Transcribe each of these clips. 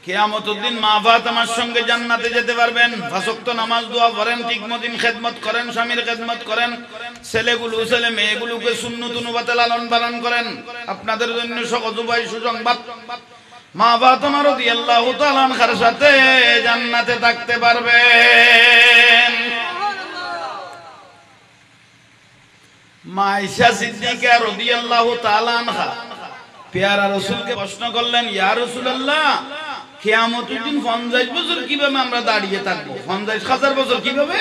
কিয়ামতের দিন মা ফাতেমার সঙ্গে জান্নাতে যেতে পারবেন। 5 ওয়াক্ত নামাজ দোয়া করেন, ঠিকমতো খেদমত করেন, স্বামীর খেদমত করেন, ছেলে মেয়েগুলোকে সুন্নত অনুপাতে লালন পালন করেন। আপনাদের জন্য সহজ উপায়, সুসংবাদ, মা ফাতেমা রাদিয়াল্লাহু তাআলা আনহার সাথে জান্নাতে থাকতে পারবেন। মা আয়েশা সিদ্দিকা রাদিয়াল্লাহু তাআলা আনহা পেয়ারা রাসূলকে প্রশ্ন করলেন, ইয়া রাসূলুল্লাহ, কিয়ামতের দিন 50 বছর কিভাবে আমরা দাঁড়িয়ে থাকবো? 50,000 বছর কিভাবে?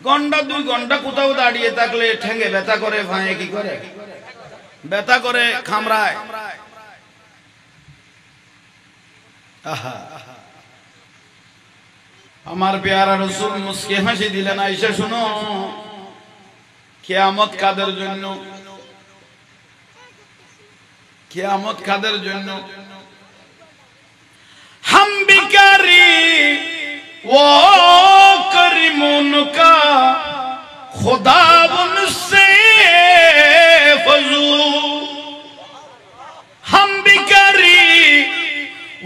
ঘন্টা 2 ঘন্টা কোথাও দাঁড়িয়ে থাকলে ঠ্যাঙ্গে ব্যথা করে, ভাঁয়ে কি করে? ব্যথা করে, খামড়ায়। আহা, আমার পেয়ারা রাসূল মুস্কি হাসি দিলেন, আয়েশা শুনো, কিয়ামত কাদের জন্য? কিয়ামত কাদের জন্য? हम बिकारी वो करीमुन का खुदा उनसे फजू, हम बिकारी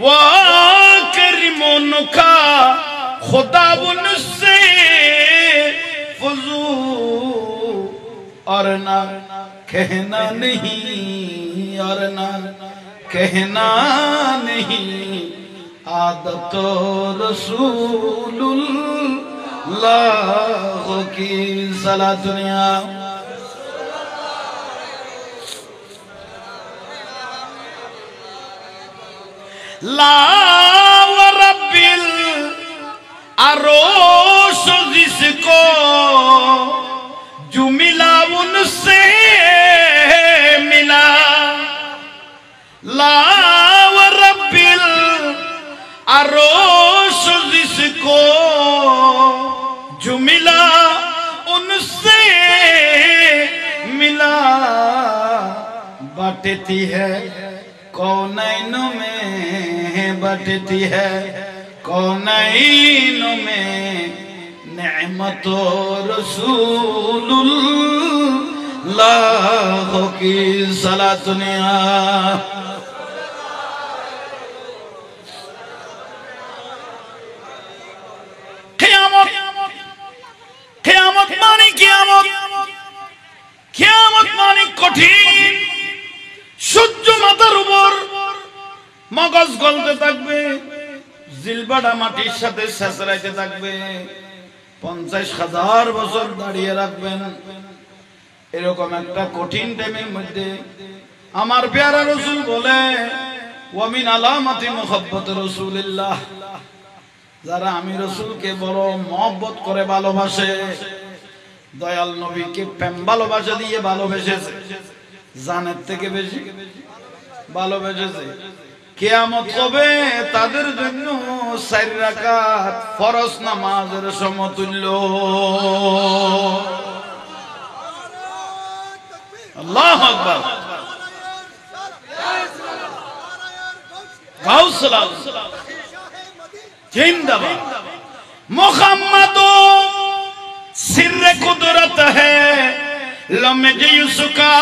वो करीमुन का खुदा उनसे फजू, और ना कहना नहीं, और ना कहना नहीं, आदत रसूलुल्लाह की सलात दुनिया। ला व रब्बिल अरोश जिसको जो मिला उनसे मिला, ला व रब्बिल अरोश जिसको जो मिला उनसे मिला, बटती है कौनैनों में, बटती है कौनैनों में, नेमतो रसूलुल्लाह की सलात दुनिया। কিয়ামত মানে কঠিন, সূর্য মাথার উপর, মগজ গলতে থাকবে, জিলবাটা মাটির সাথে ছেঁচড়াইতে থাকবে, 50,000 বছর দাঁড়িয়ে রাখবেন। এরকম একটা কঠিন টাইমের মধ্যে আমার পেয়ারা রাসূল বলে, ওয়া মিন আলামাতি মুহাব্বত রাসূলিল্লাহ, যারা আমি রাসূলকে বড় মহব্বত করে ভালোবাসে, দয়াল নবীকে প্রেম ভালোবাসা দিয়ে ভালোবেসেছে, জানের থেকে বেশি ভালোবেসেছে, কিয়ামত হবে তাদের জন্য 4 রাকাত ফরজ নামাজের সমতুল্য। আল্লাহু আকবার। গাউসুল্লাহ जिंदाबाद। मुहम्मद सिर्रे कुदरत है, लम्हे उसका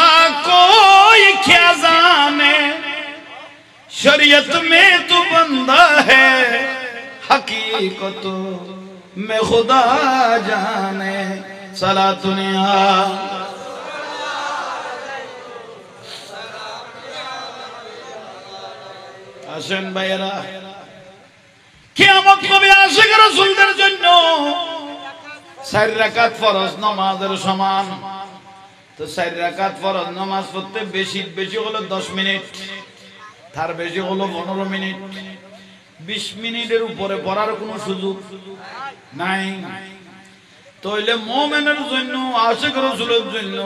कोई क्या जाने, शरीयत में तू बंदा है, हकीकत में खुदा जाने, सलात दुनिया। আসেন ভাইয়েরা, কিয়ামত কবে আশিক রাসূলদের জন্য 4 রাকাত ফরজ নামাজের সমান। তো 4 রাকাত ফরজ নামাজ পড়তে বেশি হলো 10 মিনিট, তার বেশি হলো 15 মিনিট। 20 মিনিটের উপরে পড়ার কোনো সুযোগ নাই। তাইলে মুমিনের জন্য, আশিক রাসূলের জন্য,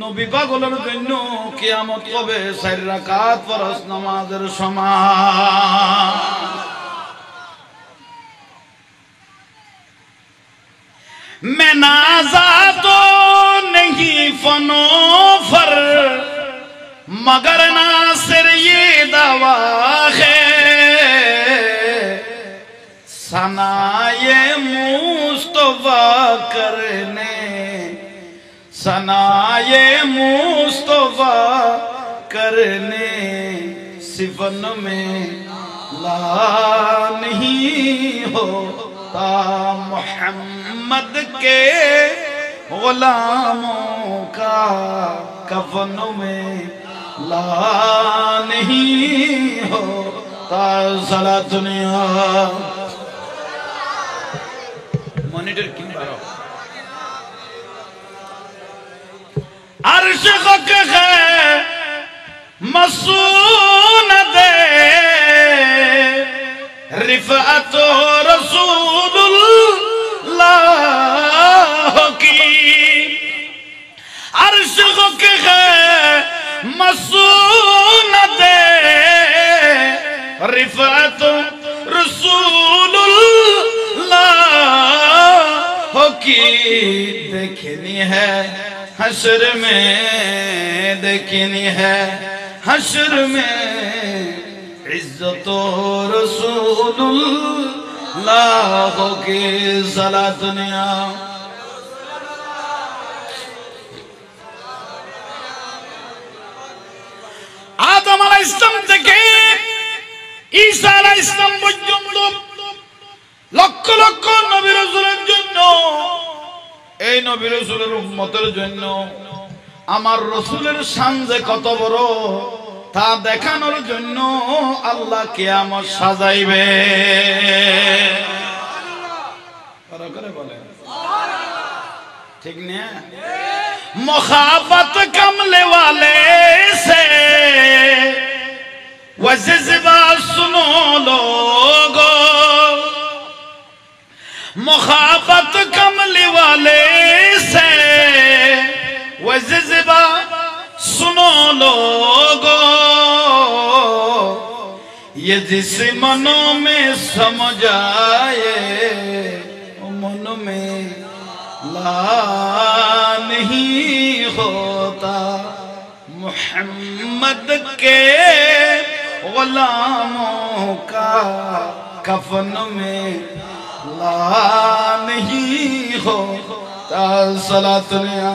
নবী পাগলের জন্য কিয়ামত কবে 4 রাকাত ফরজ নামাজের সমান। मैं नाज़ा तो नहीं फनोफर, मगर नासिर ये दवा है, सनाए मुस्तफा करने, सनाए मुस्तफा करने सिफन में ला नहीं होता, मोहम्मद के गुलामों का कफन में ला नहीं होता। सारा दुनिया मॉनिटर क्यों बारो अर्श के है मसून दे रिफअत रसूलुल्लाह की, अर्श के है मसून दे रिफअत रसूलुल्लाह की, देखनी है हश्र में, देखनी है हश्र में इज्जत रसूलुल्लाह की। सलात दुनिया आदम आलाइहिस सालाम থেকে ঈসা আলাইহিস সালাম পর্যন্ত লক্ষ লক্ষ নবী রাসূলের জন্য, এই নবী রাসূলের উম্মতের জন্য আমার রাসূলের শান যে কত বড় তা দেখানোর জন্য আল্লাহ কিয়ামত সাজাইবে। করে বলে ঠিক না? मोहब्बत कमले वाले से वज़्ज़बा सुनो लोगो, मोहब्बत कमले वाले से वज़्ज़बा सुनो लोगो, ये जिस मनों में समझ आए मन में ला नहीं होता, मोहम्मद के गुलामों का कफन में ला नहीं होता। सलात दुनिया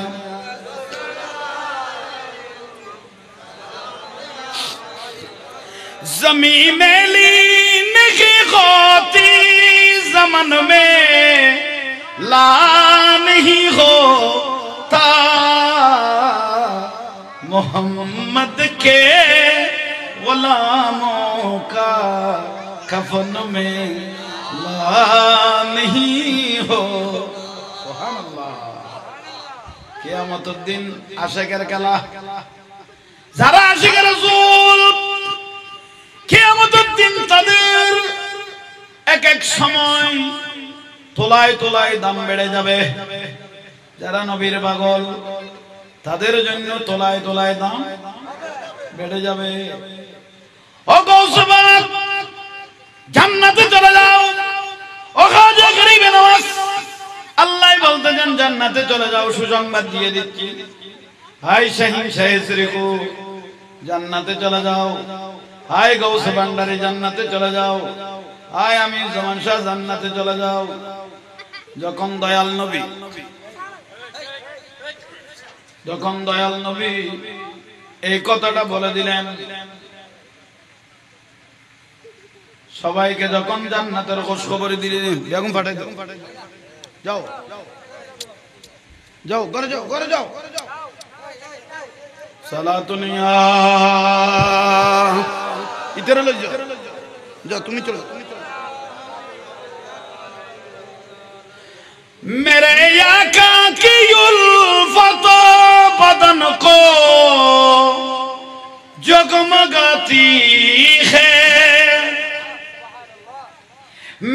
ज़मीन में लीन की होती ज़मन में ला नहीं होता, मोहम्मद के गुलामों का कफन में ला नहीं हो। सुभान अल्लाह। कियामतेर दिन आशिकेर খেলা, যারা আশিক রাসূল কিয়ামতের দিন তাদের এক এক সময় তোলায় তোলায় দাম বেড়ে যাবে। যারা নবীর পাগল তাদের জন্য তোলায় তোলায় দাম বেড়ে যাবে। ও গৌস পাক জান্নাতে চলে যাও, ও খাজা গরিবে নওয়াজ আল্লাহ বলতে যান জান্নাতে চলে যাও, সুসংবাদ দিয়ে দিচ্ছি। হাই শাহিন শাহে শ্রীকু জান্নাতে চলে যাও, হাই গৌস ভান্ডারী জান্নাতে চলে যাও, হাই আমির জামান শাহ জান্নাতে চলে যাও। যখন দয়াল নবী এই কথাটা বলে দিলেন, সবাইকে যখন জান্নাতের খোঁজখবর দিলেন, বেগম ফাটাই দাও, যাও যাও ঘরে যাও, ঘরে যাও। সালাতুনিয়া ইতরে লই যাও, যাও তুমি চলো। मेरे आका की उल्फत बदन को जगमगाती है,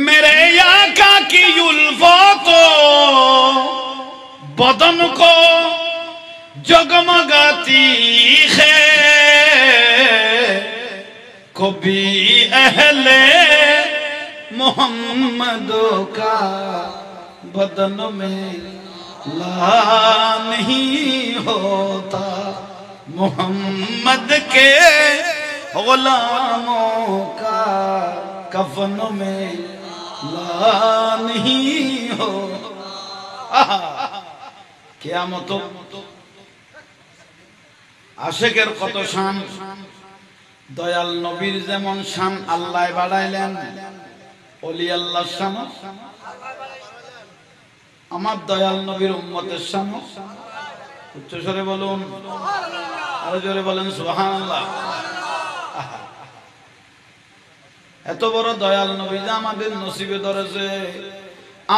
मेरे आका की उल्फत बदन को जगमगाती है, कभी अहले मोहम्मद का बदन में ला नहीं होता, मोहम्मद के गुलामों का कफन में ला नहीं हो। কিয়ামত আশিকের কত শান, দয়াল নবীর যেমন শান আল্লাহ বাড়াইলেন, ওলি আল্লাহর শান আমার দয়াল নবীর উম্মতের শান উচ্চ স্বরে বলুন, আরো জোরে বলেন সুবহানাল্লাহ। এত বড় দয়াল নবী যে আমাদের নসিবে ধরেছে,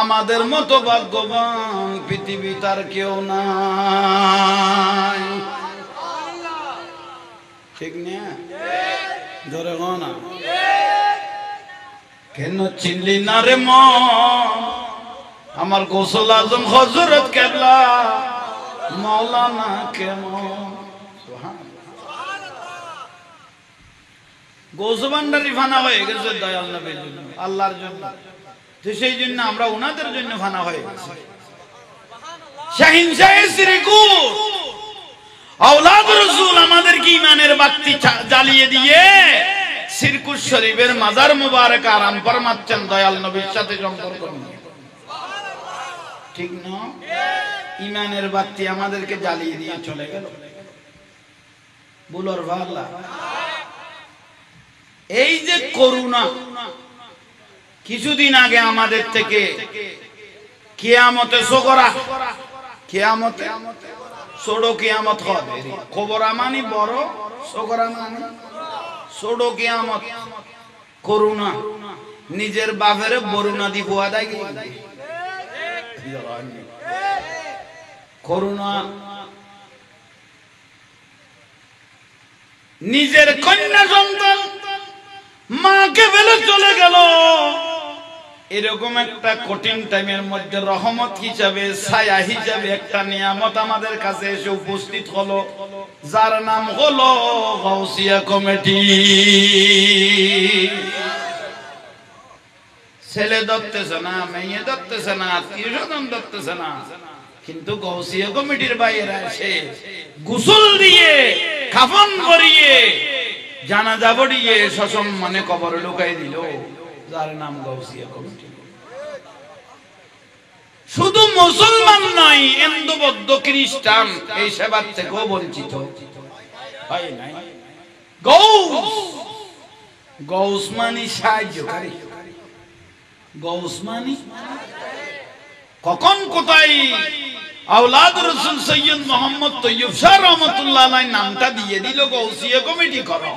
আমাদের মতো ভাগ্যবান পৃথিবী তার কেউ নাই, ঠিক না? জোরে গো না। কেন চিনলি না রে মন আমার গোসল আজম হযরত কেবলা মাওলানা কেমন। গৌস ভান্ডারি ফানা হয়ে গেছে দয়াল নবীর জন্য, আল্লাহর জন্য, তো সেই জন্য আমরা ওনাদের জন্য ফানা হয়ে গেছি। শাহিন শাহের শ্রীকুর আওলাদ রাসূল আমাদেরকে ঈমানের বাতি জ্বালিয়ে দিয়ে সিরকুর শরীফের মাজার মুবারক আরাম ফরমাচ্ছেন দয়াল নবীর সাথে সম্পর্ক নিয়ে, ঠিক না? ঈমানের বাতি আমাদেরকে জ্বালিয়ে দিয়ে চলে গেল। বুলর ভাল্লা এই যে করুণা, কিছুদিন আগে আমাদের থেকে কিয়ামতে সোগরা, কিয়ামতে ছোট কিয়ামত হবে, খবর আমানি বড়, সোগরা মানে ছোট কিয়ামত। করুণা নিজের বাপের বরুণা দি পোয়া দেয় কি করুণা, নিজের কন্যা সন্তান মাকে ফেলে চলে গেল। এরকম একটা কঠিন টাইমের মধ্যে রহমত হিসাবে, ছায়া হিসাবে একটা নিয়ামত আমাদের কাছে এসে উপস্থিত হলো, যার নাম হলো গাউসিয়া কমিটি। ছেলে ধরতেছে না, মেয়ে ধরতেছে না, আত্মীয় স্বজন ধরতেছে না, কিন্তু গাউসিয়া কমিটির বাইরে এসে গোসল দিয়ে কাফন করিয়ে জানাজা পড়িয়ে সসম্মানে কবরে ঢুকাই দিল, যার নাম গাউসিয়া কমিটি। শুধু মুসলমান নয়, হিন্দু বৌদ্ধ খ্রিস্টান এই সেবার থেকেও বঞ্চিত হয় নাই। গৌস মানি সাহায্যকারী, গৌস মানি কখন কোথায় আওলাদ রাসূল সৈয়দ মোহাম্মদ তৈয়ব শাহ রহমাতুল্লাহ আলাইহি নামটা দিয়ে দিল গাউসিয়া কমিটি করো।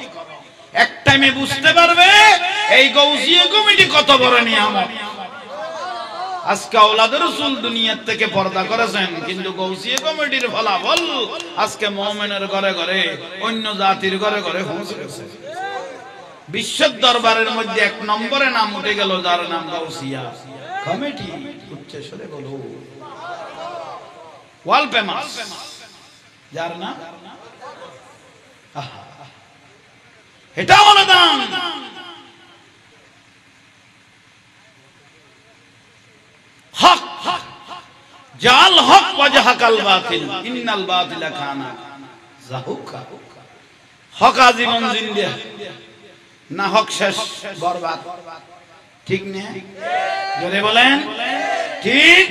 এক টাইমে বুঝতে পারবে এই গাউসিয়া কমিটি কত বড় নিয়ামত। আজকে আওলাদ রাসূল দুনিয়ার থেকে পর্দা করেছেন, কিন্তু গাউসিয়া কমিটির ফলাফল আজকে মুমিনের ঘরে ঘরে, অন্য জাতির ঘরে ঘরে পৌঁছে গেছে। বিশ্বের দরবারের মধ্যে এক নম্বরে নাম উঠে গেল, যার নাম গাউসিয়া কমিটি। উচ্চ স্বরে বলো ওয়ার্ল্ড ফেমাস, যার নাম এটা হলো দাম। হক জাল হক ওয়াজহাকাল বাতিল ইন্নাল বাতিলা কানা যাহুকা। হক আজীবন জিন্দা, না হক শেষ বরবাদ, ঠিক না? জোরে বলেন ঠিক।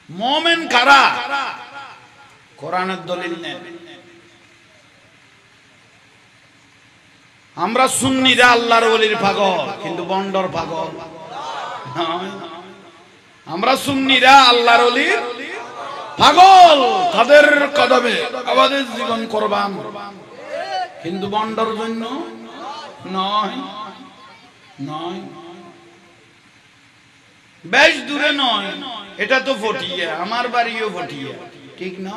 মুমিন কারা? কোরআনের দলিল নেন। আমরা সুন্নিরা আল্লাহর ওলির পাগল, কিন্তু বন্ডর পাগল নয়। আমরা সুন্নিরা আল্লাহর ওলির পাগল, তাদের কদমে আমাদের জীবন কোরবান, কিন্তু বন্ডর জন্য নয়, নয়। বেশ দূরে নয়, এটা তো ফটিয়া, আমার বাড়িও ফটিয়া, ঠিক না?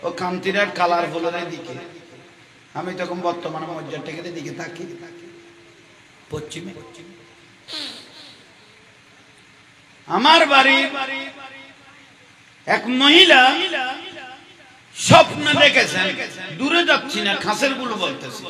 ও কান্তিরার কালারফুলের দিকে, আমি তখন বর্তমানে মজ্জার টেকের দিকে থাকি, পশ্চিমে। আমার বাড়ি এক মহিলা স্বপ্ন দেখেছেন, দূরে যাচ্ছি না, খাসের গুলো বলতেছি,